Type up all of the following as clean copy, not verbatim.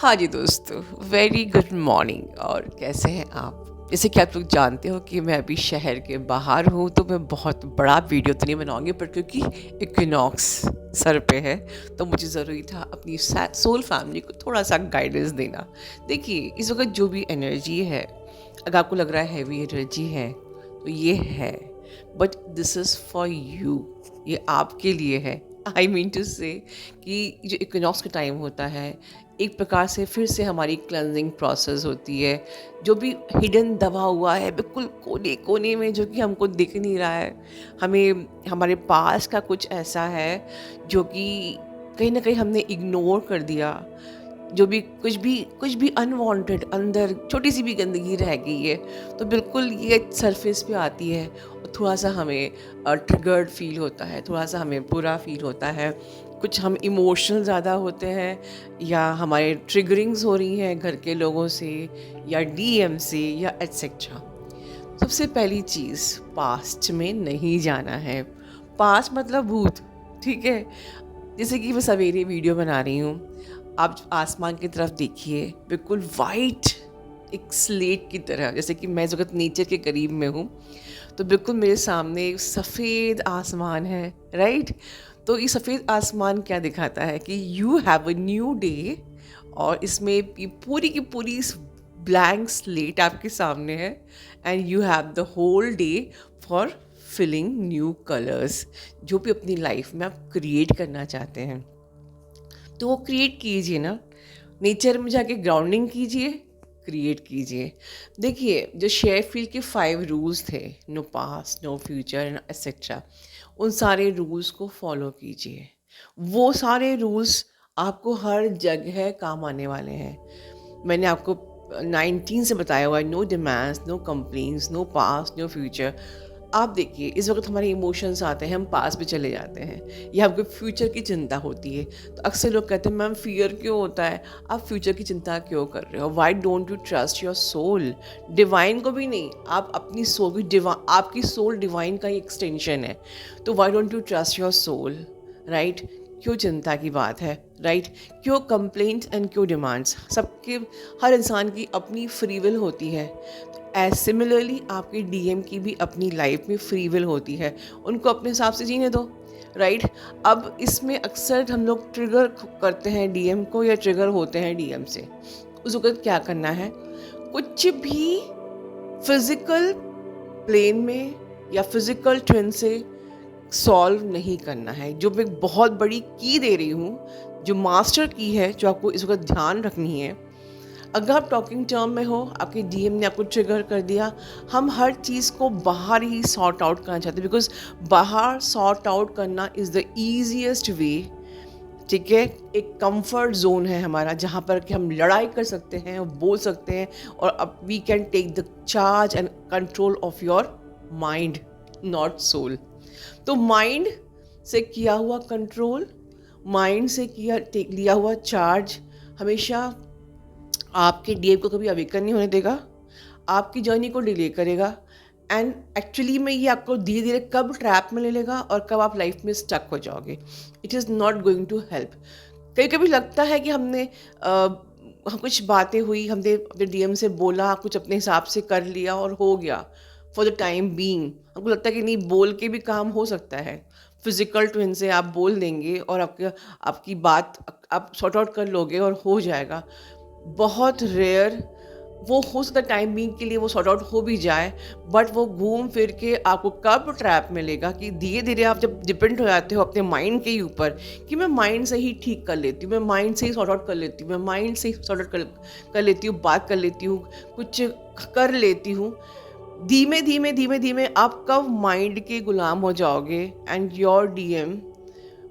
हाँ जी दोस्तों, very good morning. और कैसे हैं आप? जैसे कि आप लोग जानते हो कि मैं अभी शहर के बाहर हूँ, तो मैं बहुत बड़ा वीडियो तो नहीं बनाऊंगी, पर क्योंकि इक्विनॉक्स सर पे है, तो मुझे ज़रूरी था अपनी सोल फैमिली को थोड़ा सा गाइडेंस देना। देखिए, इस वक्त जो भी एनर्जी है, अगर आपको लग रहा है हैवी एनर्जी है, तो ये है, but this is for you. ये आपके लिए है। आई मीन टू से कि जो इक्विनॉक्स का टाइम होता है, एक प्रकार से फिर से हमारी क्लेंजिंग प्रोसेस होती है। जो भी हिडन दबा हुआ है बिल्कुल कोने कोने में, जो कि हमको दिख नहीं रहा है, हमें हमारे पास का कुछ ऐसा है जो कि कहीं ना कहीं हमने इग्नोर कर दिया। जो भी कुछ भी अनवांटेड अंदर छोटी सी भी गंदगी रह गई है, तो बिल्कुल ये सरफेस पे आती है और थोड़ा सा हमें ट्रिगर्ड फील होता है, थोड़ा सा हमें बुरा फील होता है, कुछ हम इमोशनल ज़्यादा होते हैं, या हमारे ट्रिगरिंग्स हो रही हैं घर के लोगों से, या डीएम से, या एटसेट्रा। सबसे पहली चीज़, पास्ट में नहीं जाना है। पास्ट मतलब भूत, ठीक है? जैसे कि मैं सवेरे वीडियो बना रही हूँ, आप आसमान की तरफ देखिए, बिल्कुल वाइट, एक स्लेट की तरह। जैसे कि मैं इस वक्त नेचर के करीब में हूँ, तो बिल्कुल मेरे सामने एक सफ़ेद आसमान है, राइट? तो ये सफ़ेद आसमान क्या दिखाता है कि you have a new day, और इसमें पूरी की पूरी ब्लैंक स्लेट आपके सामने है, and you have the whole day for filling new colours, जो भी अपनी लाइफ में आप क्रिएट करना चाहते हैं। तो वो क्रिएट कीजिए ना, नेचर में जाके ग्राउंडिंग कीजिए, क्रिएट कीजिए। देखिए, जो शेयरफील्ड के 5 रूल्स थे, no past, no future and etcetera, उन सारे रूल्स को फॉलो कीजिए। वो सारे रूल्स आपको हर जगह काम आने वाले हैं। मैंने आपको 19 से बताया हुआ है, no demands, no complaints, no past, no future. आप देखिए, इस वक्त हमारे इमोशंस आते हैं, हम पास पे चले जाते हैं, या हमको फ्यूचर की चिंता होती है। तो अक्सर लोग कहते हैं, मैम फियर क्यों होता है, आप फ्यूचर की चिंता क्यों कर रहे हो? Why don't you trust your soul? Divine को भी नहीं, आप अपनी सोल भी, आपकी सोल डिवाइन का ही एक्सटेंशन है। तो why don't you trust your soul, right? क्यों चिंता की बात है, राइट? क्यों कंप्लेंट्स एंड क्यों डिमांड्स? सबके, हर इंसान की अपनी फ्री विल होती है। एज सिमिलरली आपकी डीएम की भी अपनी लाइफ में फ्री विल होती है, उनको अपने हिसाब से जीने दो, राइट? अब इसमें अक्सर हम लोग ट्रिगर करते हैं डीएम को, या ट्रिगर होते हैं डीएम से। उस वक्त क्या करना है? कुछ भी फिजिकल प्लेन में या फिजिकल ट्विन से सॉल्व नहीं करना है। जो मैं बहुत बड़ी की दे रही हूँ, जो मास्टर की है, जो आपको इस वक्त ध्यान रखनी है, अगर आप टॉकिंग टर्म में हो, आपके डीएम ने आपको ट्रिगर कर दिया, हम हर चीज़ को बाहर ही सॉर्ट आउट करना चाहते हैं, बिकॉज बाहर सॉर्ट आउट करना इज़ द ईजिएस्ट वे। ठीक है? एक कंफर्ट जोन है हमारा, जहाँ पर कि हम लड़ाई कर सकते हैं, बोल सकते हैं, और अब we can take the charge and control of your mind, not soul. तो माइंड से किया हुआ कंट्रोल, माइंड से लिया हुआ चार्ज हमेशा आपके डीएम को कभी अवेकन नहीं होने देगा, आपकी जर्नी को डिले करेगा, एंड एक्चुअली में ये आपको धीरे धीरे कब ट्रैप में ले लेगा और कब आप लाइफ में स्टक हो जाओगे। It is not going to help. कभी कभी लगता है कि हमने कुछ बातें हुई, हमने अपने डीएम से बोला, कुछ अपने हिसाब से कर लिया और हो गया फॉर द टाइम बीइंग। हमको लगता है कि नहीं, बोल के भी काम हो सकता है। फिजिकल ट्विन से आप बोल देंगे और आपकी बात आप सॉर्ट आउट कर लोगे और हो जाएगा। बहुत रेयर, वो हो सकता है टाइम बीइंग के लिए वो सॉर्ट आउट हो भी जाए, बट वो घूम फिर के आपको कब ट्रैप में लेगा कि धीरे धीरे आप जब डिपेंड हो जाते हो अपने माइंड के ऊपर, कि मैं माइंड से ही ठीक कर लेती हूँ, मैं माइंड से ही सॉर्ट आउट कर लेती हूँ, मैं माइंड से ही सॉर्ट आउट कर लेती हूँ, बात कर लेती हूँ, कुछ कर लेती हूँ। धीमे धीमे धीमे धीमे आप कब माइंड के गुलाम हो जाओगे, एंड योर डीएम,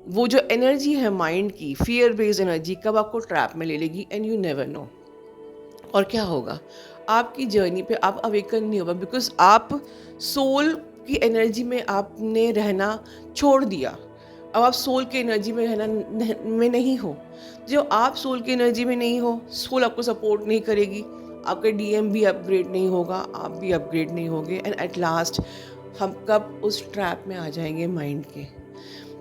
वो जो एनर्जी है माइंड की, फियर बेस्ड एनर्जी, कब आपको ट्रैप में ले लेगी, एंड यू नेवर नो। और क्या होगा, आपकी जर्नी पे आप अवेकन नहीं होगा, बिकॉज आप सोल की एनर्जी में आपने रहना छोड़ दिया। अब आप सोल की एनर्जी में में नहीं हो। जो आप सोल की एनर्जी में नहीं हो, सोल आपको सपोर्ट नहीं करेगी, आपका डीएम भी अपग्रेड नहीं होगा, आप भी अपग्रेड नहीं होगे, एंड एट लास्ट हम कब उस ट्रैप में आ जाएंगे माइंड के।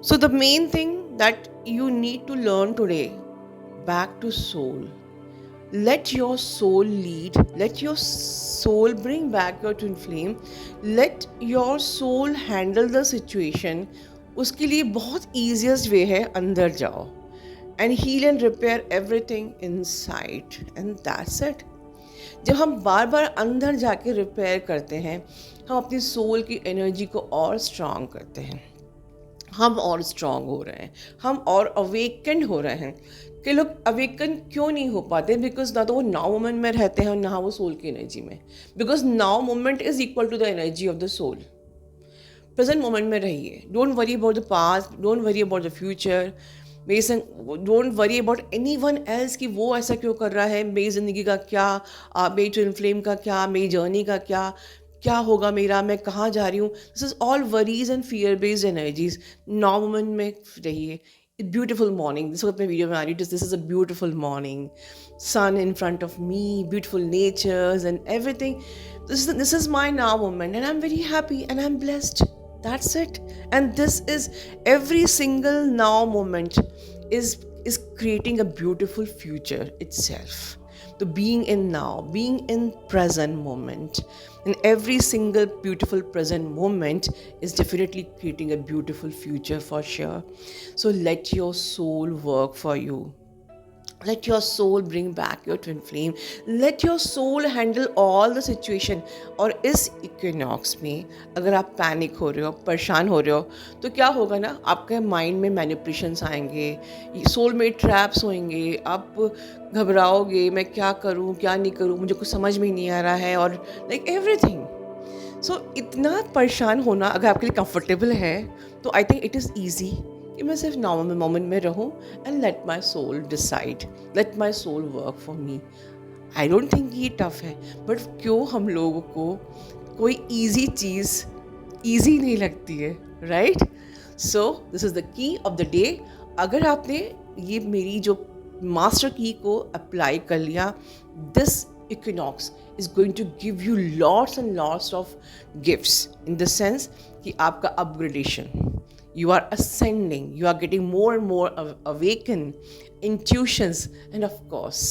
So the main thing that you need to learn today, back to soul. Let your soul lead. Let your soul bring back your twin flame. Let your soul handle the situation. उसके लिए बहुत easiest way है अंदर जाओ and heal and repair everything inside, and that's it. जब हम बार बार अंदर जाके रिपेयर करते हैं, हम अपनी सोल की एनर्जी को और स्ट्रांग करते हैं, हम और स्ट्रांग हो रहे हैं, हम और अवेकेंड हो रहे हैं. कि लोग अवेकन क्यों नहीं हो पाते? बिकॉज ना तो वो नाउ मोमेंट में रहते हैं और ना वो सोल की एनर्जी में. Because now moment is equal to the energy of the soul. Present moment में रहिए. Don't worry about the past, don't worry about the future. मेरी संग don't worry about anyone else कि वो ऐसा क्यों कर रहा है, मेरी ज़िंदगी का क्या, मेरी ट्विन फ्लेम का क्या, मेरी जर्नी का क्या, क्या होगा मेरा, मैं कहाँ जा रही हूँ. This is all worries and fear based energies. Now moment में रहिए. ब्यूटिफुल मॉर्निंग, दिस वक्त मैं वीडियो में आ रही हूँ. This is a beautiful morning, sun in front of me, beautiful natures and everything. This is my now moment and I'm very happy and I'm blessed. That's it. And this is every single now moment is creating a beautiful future itself. So being in now, being in present moment, and every single beautiful present moment is definitely creating a beautiful future for sure. So let your soul work for you. Let your soul bring back your twin flame. Let your soul handle all the situation. और इस equinox में अगर आप panic हो रहे हो, परेशान हो रहे हो, तो क्या होगा ना, आपके माइंड में मैनिपुलेशंस आएंगे, सोल में ट्रैप्स होंगे, आप घबराओगे, मैं क्या करूं, क्या नहीं करूं, मुझे कुछ समझ में नहीं आ रहा है, और लाइक एवरीथिंग. सो इतना परेशान होना अगर आपके लिए कंफर्टेबल है तो I think it is easy कि मैं सिर्फ नाउ मोमेंट में रहूं and let my soul decide, let my soul work for me. I don't think ये टफ है, बट क्यों हम लोगों को कोई ईजी चीज़ ईजी नहीं लगती है, right? So this is the key of the day. अगर आपने ये मेरी जो मास्टर की को अप्लाई कर लिया, this equinox is going to give you lots and lots of gifts in the sense कि आपका upgradation, you are ascending, you are getting more and more awakened, intuitions, and of course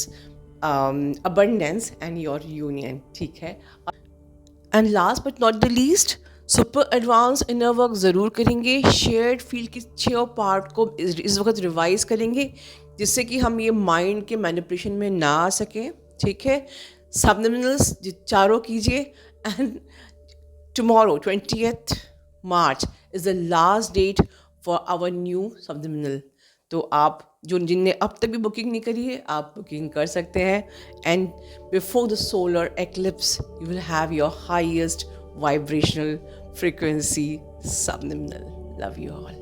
abundance and your union. ठीक है? And last but not the least, super advance inner work ज़रूर करेंगे. Shared field की 6 part को इस वक्त revise करेंगे जिससे कि हम ये माइंड के मैनिपुलेशन में ना आ सकें. ठीक है? सबलिमिनल्स चारों कीजिए. And tomorrow 20th March is the last date for our new subliminal. तो आप जिनने अब तक भी बुकिंग नहीं करी है, आप बुकिंग कर सकते हैं. And before the solar eclipse you will have your highest vibrational frequency subliminal. Love you all.